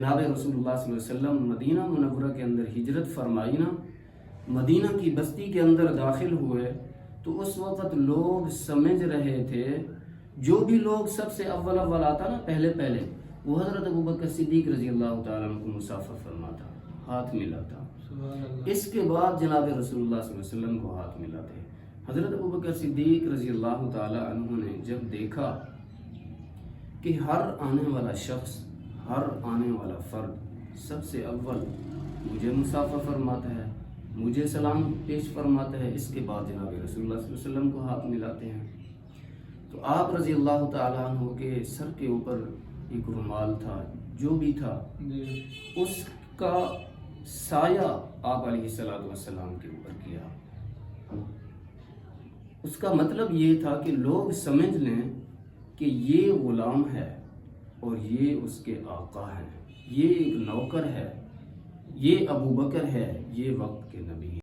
جناب رسول اللہ صلی اللہ علیہ وسلم مدینہ منورہ کے اندر ہجرت فرمائی نا، مدینہ کی بستی کے اندر داخل ہوئے تو اس وقت لوگ سمجھ رہے تھے، جو بھی لوگ سب سے اول آتا نا پہلے وہ حضرت ابوبکر صدیق رضی اللہ تعالیٰ عنہ کو مسافر فرماتا، ہاتھ ملاتا۔ اس کے بعد جناب رسول اللہ صلی اللہ علیہ وسلم کو ہاتھ ملاتے۔ حضرت ابوبکر صدیق رضی اللہ تعالیٰ عنہ نے جب دیکھا کہ ہر آنے والا شخص، ہر آنے والا فرد سب سے اول مجھے مسافر فرماتا ہے، مجھے سلام پیش فرماتا ہے، اس کے بعد جناب رسول اللہ صلی اللہ علیہ وسلم کو ہاتھ ملاتے ہیں، تو آپ رضی اللہ تعالیٰ عنہ کے سر کے اوپر ایک رومال تھا، جو بھی تھا اس کا سایہ آپ علیہ السلام کے اوپر کیا۔ اس کا مطلب یہ تھا کہ لوگ سمجھ لیں کہ یہ غلام ہے اور یہ اس کے آقا ہیں، یہ ایک نوکر ہے، یہ ابوبکر ہے، یہ وقت کے نبی ہیں۔